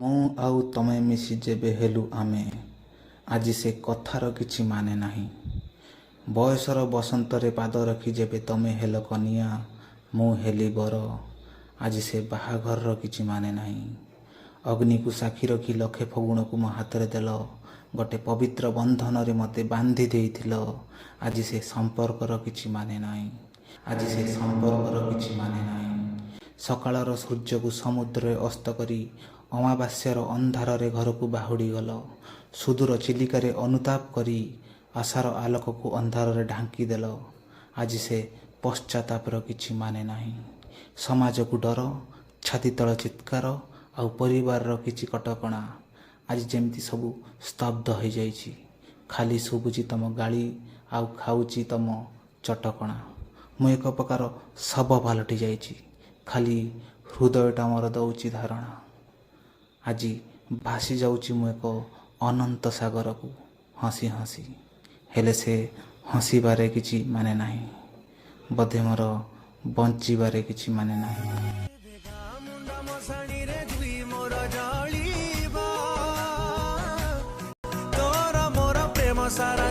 ମୁଁ ଆଉ ତମେ ମିଶି ଯେବେ ହେଲୁ ଆମେ, ଆଜି ସେ କଥାର କିଛି ମାନେ ନାହିଁ। ବୟସର ବସନ୍ତରେ ପାଦ ରଖି ଯେବେ ତମେ ହେଲ କନିଆ, ମୁଁ ହେଲି ବର, ଆଜି ସେ ବାହାଘରର କିଛି ମାନେ ନାହିଁ। ଅଗ୍ନିକୁ ସାକ୍ଷୀ ରଖି ଲକ୍ଷେ ଫଗୁଣକୁ ମୋ ହାତରେ ଦେଲ, ଗୋଟେ ପବିତ୍ର ବନ୍ଧନରେ ମୋତେ ବାନ୍ଧି ଦେଇଥିଲ, ଆଜି ସେ ସମ୍ପର୍କର କିଛି ମାନେ ନାହିଁ। ଆଜି ସେ ସମ୍ପର୍କର କିଛି ମାନେ ନାହିଁ। ସକାଳର ସୂର୍ଯ୍ୟକୁ ସମୁଦ୍ରରେ ଅସ୍ତ କରି ଅମାବାସ୍ୟାର ଅନ୍ଧାରରେ ଘରକୁ ବାହୁଡ଼ି ଗଲ। ସୁଦୂର ଚିଲିକାରେ ଅନୁତାପ କରି ଆଶାର ଆଲୋକକୁ ଅନ୍ଧାରରେ ଢାଙ୍କି ଦେଲ, ଆଜି ସେ ପଶ୍ଚାତାପର କିଛି ମାନେ ନାହିଁ। ସମାଜକୁ ଡର, ଛାତି ତଳ ଚିତ୍କାର ଆଉ ପରିବାରର କିଛି କଟକଣା, ଆଜି ଯେମିତି ସବୁ ସ୍ତବ୍ଧ ହୋଇଯାଇଛି। ଖାଲି ଶୁଭୁଛି ତମ ଗାଳି ଆଉ ଖାଉଛି ତମ ଚଟକଣା। ମୁଁ ଏକ ପ୍ରକାର ଶବ ପାଲଟି ଯାଇଛି, ଖାଲି ହୃଦୟଟା ମୋର ଦଉଛି ଧାରଣା। ଆଜି ଭାସି ଯାଉଛି ମୁଁ ଏକ ଅନନ୍ତ ସାଗରକୁ ହସି ହସି, ହେଲେ ସେ ହସିବାରେ କିଛି ମାନେ ନାହିଁ। ବୋଧେ ମୋର ବଞ୍ଚିବାରେ କିଛି ମାନେ ନାହିଁ। ତୋର ମୋର ପ୍ରେମ ସାରା